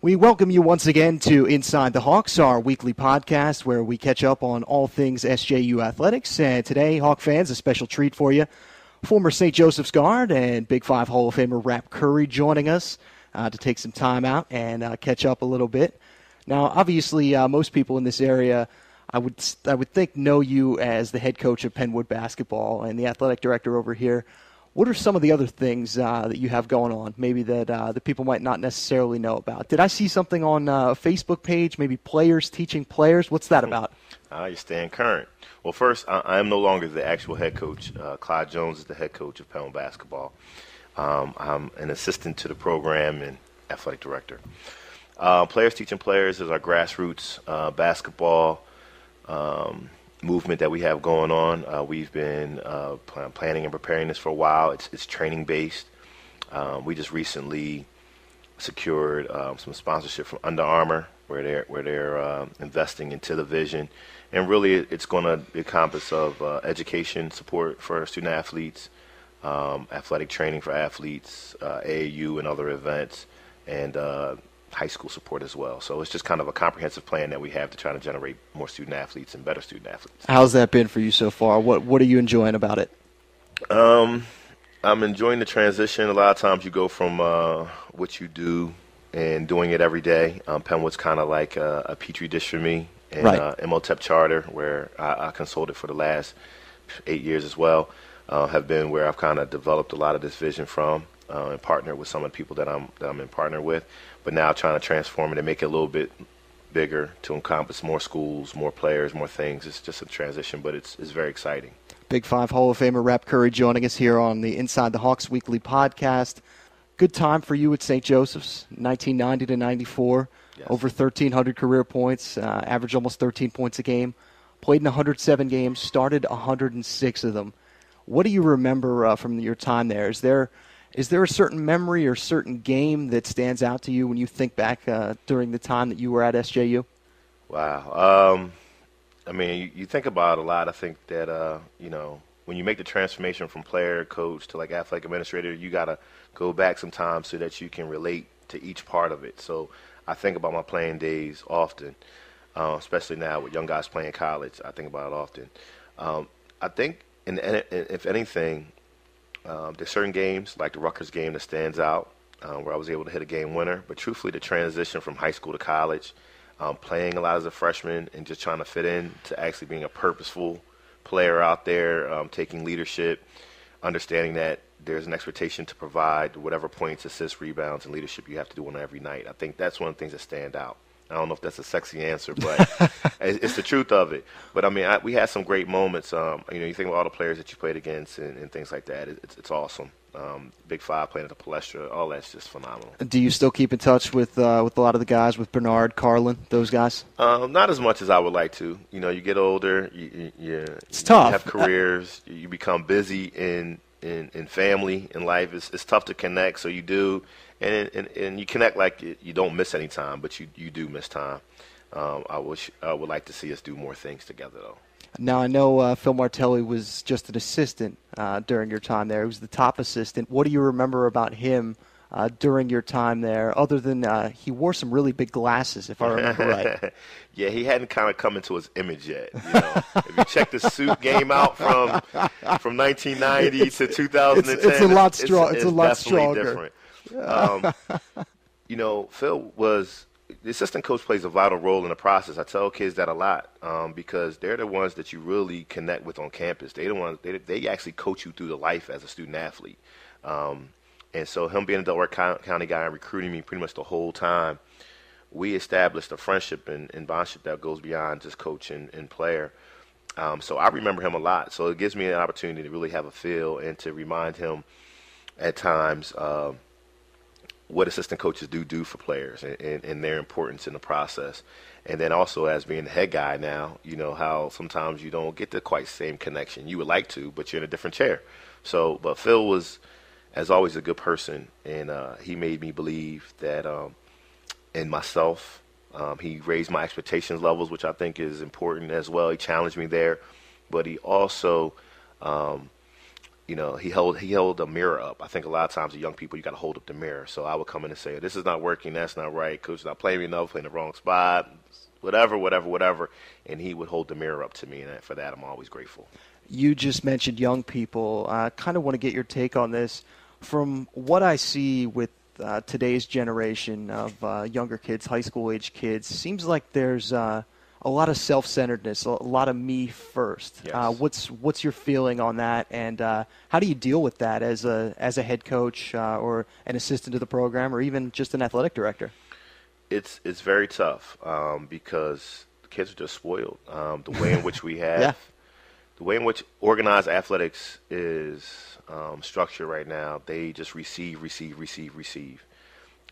We welcome you once again to Inside the Hawks, our weekly podcast where we catch up on all things SJU athletics. And today, Hawk fans, a special treat for you. Former St. Joseph's guard and Big Five Hall of Famer Rap Curry joining us to take some time out and catch up a little bit. Now, obviously, most people in this area, I would think, know you as the head coach of Penn Wood basketball and the athletic director over here. What are some of the other things that you have going on, maybe that the people might not necessarily know about? Did I see something on a Facebook page, maybe players teaching players? What's that about? You're staying current. Well, first, I am no longer the actual head coach. Clyde Jones is the head coach of Penn Wood basketball. I'm an assistant to the program and athletic director. Players teaching players is our grassroots basketball movement that we have going on. We've been planning and preparing this for a while. It's training based. We just recently secured some sponsorship from Under Armour, where they're investing into the vision, and really it's going to encompass of education support for student athletes, athletic training for athletes, AAU and other events, and high school support as well. So it's just kind of a comprehensive plan that we have to try to generate more student athletes and better student athletes. How's that been for you so far? What are you enjoying about it? I'm enjoying the transition. A lot of times you go from what you do and doing it every day. Penn Wood's kind of like a petri dish for me, and right. MOTEP charter, where I consulted for the last 8 years as well, have been where I've kind of developed a lot of this vision from. And partner with some of the people that I'm in partner with, but now trying to transform it and make it a little bit bigger to encompass more schools, more players, more things. It's just a transition, but it's very exciting. Big Five Hall of Famer Rap Curry joining us here on the Inside the Hawks weekly podcast. Good time for you at St. Joseph's, 1990 to 94, yes. Over 1,300 career points, averaged almost 13 points a game, played in 107 games, started 106 of them. What do you remember from your time there? Is there a certain memory or certain game that stands out to you when you think back during the time that you were at SJU? Wow. I mean, you think about it a lot. I think that, when you make the transformation from player, coach to like athletic administrator, you got to go back sometimes so that you can relate to each part of it. So I think about my playing days often, especially now with young guys playing college. I think about it often. I think, if anything, there's certain games, like the Rutgers game, that stands out, where I was able to hit a game winner. But truthfully, the transition from high school to college, playing a lot as a freshman and just trying to fit in to actually being a purposeful player out there, taking leadership, understanding that there's an expectation to provide whatever points, assists, rebounds, and leadership you have to do on every night. I think that's one of the things that stand out. I don't know if that's a sexy answer, but it's the truth of it. But, I mean, we had some great moments. You think about all the players that you played against and things like that. It's awesome. Big Five playing at the Palestra, all that's just phenomenal. Do you still keep in touch with a lot of the guys, with Bernard, Carlin, those guys? Not as much as I would like to. You get older. It's tough. You have careers. You become busy in family, in life. It's tough to connect, so you do. And you connect like you don't miss any time, but you do miss time. I would like to see us do more things together, though. Now, I know Phil Martelli was just an assistant during your time there. He was the top assistant. What do you remember about him during your time there, other than he wore some really big glasses, if I remember right? Yeah, he hadn't kind of come into his image yet. If you check the suit game out from 1990 to 2010, it's a lot stronger. It's definitely different. Phil was the assistant coach plays a vital role in the process. I tell kids that a lot because they're the ones that you really connect with on campus. They're the ones they actually coach you through the life as a student athlete. And so him being a Delaware County guy and recruiting me pretty much the whole time, we established a friendship and bondship that goes beyond just coach and player. So I remember him a lot. So it gives me an opportunity to really have a feel and to remind him at times what assistant coaches do for players and their importance in the process. And then also as being the head guy now, how sometimes you don't get the quite same connection. You would like to, but you're in a different chair. But Phil was, as always, a good person, and he made me believe that in myself. He raised my expectations levels, which I think is important as well. He challenged me there, but he also he held a mirror up. I think a lot of times, the young people, you got to hold up the mirror. So I would come in and say, "This is not working. That's not right. Coach is not playing me enough. Playing the wrong spot. Whatever." And he would hold the mirror up to me, and for that, I'm always grateful. You just mentioned young people. I kind of want to get your take on this. From what I see with today's generation of younger kids, high school age kids, seems like there's a lot of self-centeredness, a lot of me first. Yes. What's your feeling on that, and how do you deal with that as a head coach or an assistant to the program, or even just an athletic director? It's very tough because the kids are just spoiled. The way in which we have, Yeah. the way in which organized athletics is structured right now, they just receive.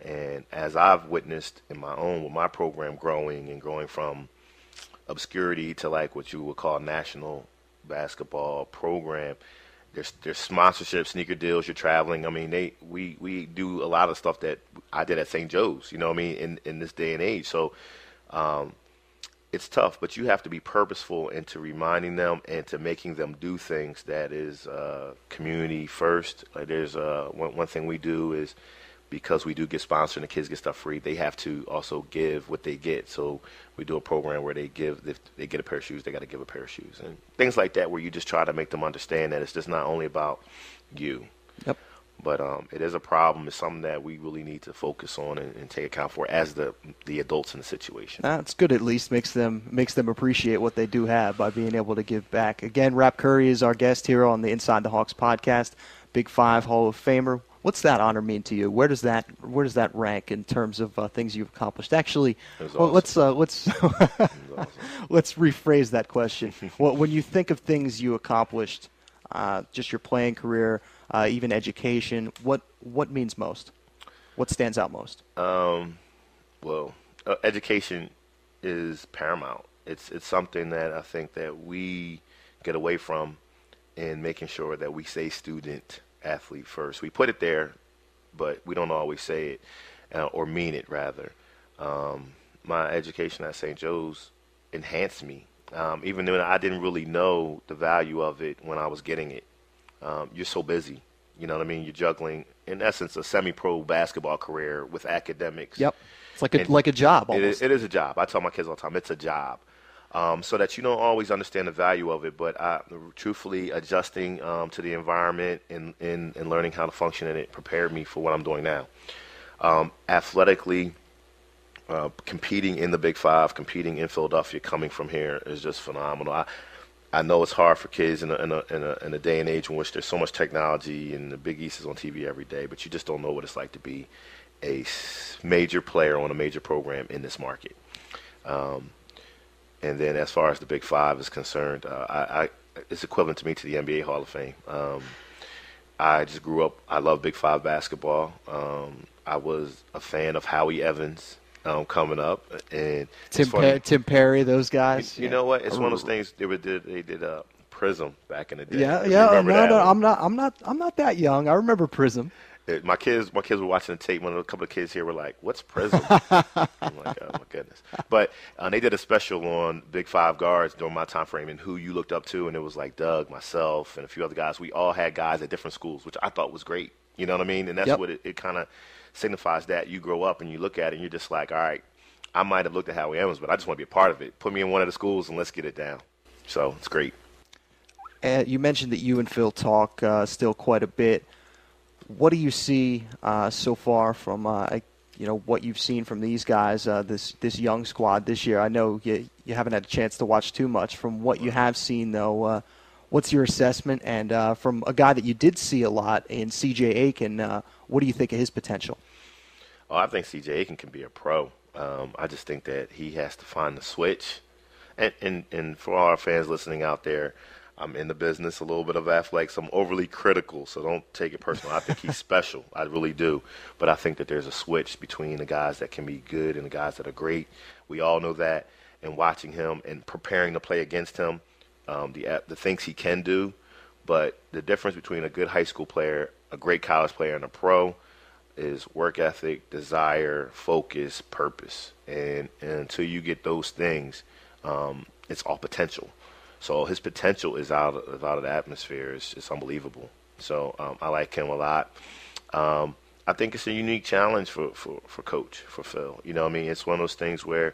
And as I've witnessed with my program growing from obscurity to like what you would call national basketball program. There's sponsorship, sneaker deals. You're traveling. I mean, we do a lot of stuff that I did at St. Joe's. You know what I mean? In this day and age, so it's tough. But you have to be purposeful into reminding them and to making them do things that is community first. Like there's one thing we do is, because we do get sponsored and the kids get stuff free, they have to also give what they get. So we do a program where they give, if they get a pair of shoes, they got to give a pair of shoes. And things like that, where you just try to make them understand that it's just not only about you. Yep. But it is a problem. It's something that we really need to focus on and take account for as the adults in the situation. That's good. At least makes them appreciate what they do have by being able to give back. Again, Rap Curry is our guest here on the Inside the Hawks podcast. Big Five Hall of Famer. What's that honor mean to you? Where does that rank in terms of things you've accomplished? Actually, well, awesome. let's let's rephrase that question. Well, when you think of things you accomplished, just your playing career, even education, what means most? What stands out most? Education is paramount. It's something that I think that we get away from in making sure that we say student athlete first. We put it there, but we don't always say it or mean it, rather. My education at St. Joe's enhanced me, even though I didn't really know the value of it when I was getting it. You're so busy, you know what I mean? You're juggling, in essence, a semi-pro basketball career with academics. Yep, it's like a job almost. It is a job. I tell my kids all the time, it's a job. So that you don't always understand the value of it, but truthfully adjusting to the environment and learning how to function in it prepared me for what I'm doing now. Athletically, competing in the Big Five, competing in Philadelphia, coming from here is just phenomenal. I know it's hard for kids in a day and age in which there's so much technology and the Big East is on TV every day, but you just don't know what it's like to be a major player on a major program in this market. And then as far as the Big Five is concerned, it's equivalent to me to the NBA Hall of Fame. I just grew up. I love Big Five basketball. I was a fan of Howie Evans coming up, and Tim Perry, those guys. You know what? It's one of those things. They did Prism back in the day. Yeah. No, I'm not that young. I remember Prism. My kids were watching the tape. A couple of kids here were like, "What's Prism?" I'm like, "Oh my goodness!" But they did a special on Big Five guards during my time frame and who you looked up to, and it was like Doug, myself, and a few other guys. We all had guys at different schools, which I thought was great. You know what I mean? And that's what it kind of signifies, that you grow up and you look at it and you're just like, all right, I might have looked at Howie Evans, but I just want to be a part of it. Put me in one of the schools and let's get it down. So it's great. You mentioned that you and Phil talk still quite a bit. What do you see so far from what you've seen from these guys, this young squad this year? I know you haven't had a chance to watch too much. From what you have seen, though, what's your assessment? And from a guy that you did see a lot in C.J. Aiken, what do you think of his potential? Oh, I think C.J. Aiken can be a pro. I just think that he has to find the switch. And for all our fans listening out there, I'm in the business a little bit of athletics. I'm overly critical, so don't take it personal. I think he's special. I really do. But I think that there's a switch between the guys that can be good and the guys that are great. We all know that. And watching him and preparing to play against him, the things he can do. But the difference between a good high school player, a great college player, and a pro is work ethic, desire, focus, purpose. And until you get those things, it's all potential. So his potential is out of the atmosphere. It's unbelievable. So I like him a lot. I think it's a unique challenge for Coach, for Phil. You know what I mean? It's one of those things where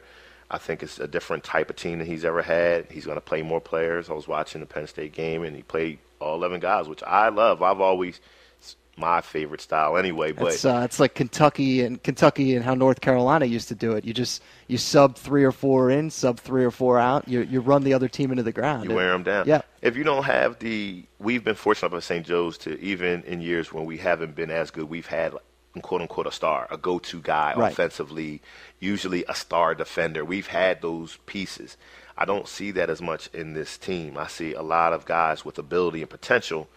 I think it's a different type of team than he's ever had. He's going to play more players. I was watching the Penn State game, and he played all 11 guys, which I love. It's my favorite style anyway. But it's like Kentucky and how North Carolina used to do it. You sub 3 or 4 in, sub 3 or 4 out. You run the other team into the ground. You wear them down. Yeah. If you don't have we've been fortunate at St. Joe's to, even in years when we haven't been as good, we've had quote unquote a star, a go-to guy offensively, usually a star defender. We've had those pieces. I don't see that as much in this team. I see a lot of guys with ability and potential,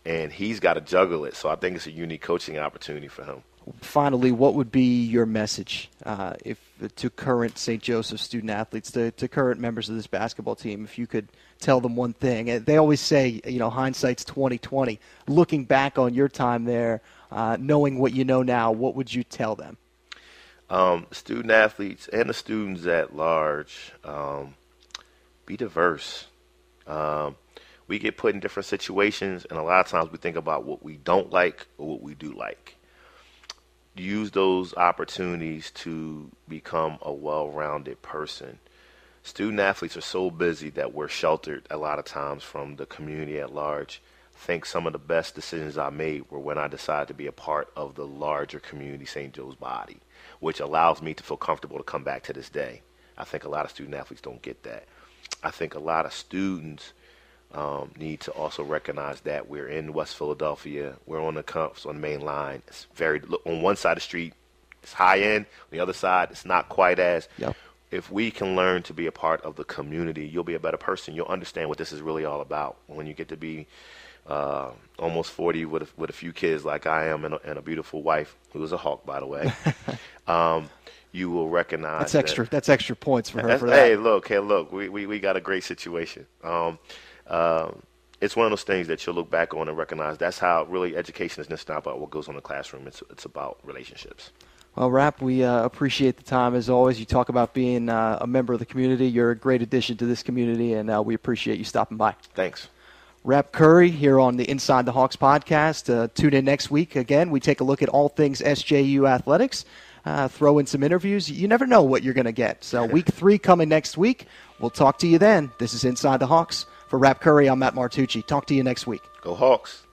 and he's got to juggle it. So I think it's a unique coaching opportunity for him. Finally, what would be your message to current St. Joseph student athletes, to current members of this basketball team, if you could tell them one thing? They always say, hindsight's 20/20. Looking back on your time there, knowing what you know now, what would you tell them? Student athletes and the students at large, be diverse. We get put in different situations, and a lot of times we think about what we don't like or what we do like. Use those opportunities to become a well-rounded person. Student athletes are so busy that we're sheltered a lot of times from the community at large. I think some of the best decisions I made were when I decided to be a part of the larger community St. Joe's body, which allows me to feel comfortable to come back to this day. I think a lot of student athletes don't get that. I think a lot of students need to also recognize that we're in West Philadelphia. We're on the main line. It's on one side of the street, it's high end. On the other side, it's not quite as. Yep. If we can learn to be a part of the community, you'll be a better person. You'll understand what this is really all about. When you get to be almost 40 with a few kids like I am, and a beautiful wife who is a Hawk, by the way, you will recognize that's extra points for her. Hey, look, we got a great situation. It's one of those things that you'll look back on and recognize that's how really education is just not about what goes on in the classroom. It's about relationships. Well, Rap, we appreciate the time as always. You talk about being a member of the community. You're a great addition to this community, and we appreciate you stopping by. Thanks. Rap Curry here on the Inside the Hawks podcast. Tune in next week. Again, we take a look at all things SJU athletics, throw in some interviews. You never know what you're going to get. So week 3 coming next week. We'll talk to you then. This is Inside the Hawks. For Rap Curry, I'm Matt Martucci. Talk to you next week. Go Hawks.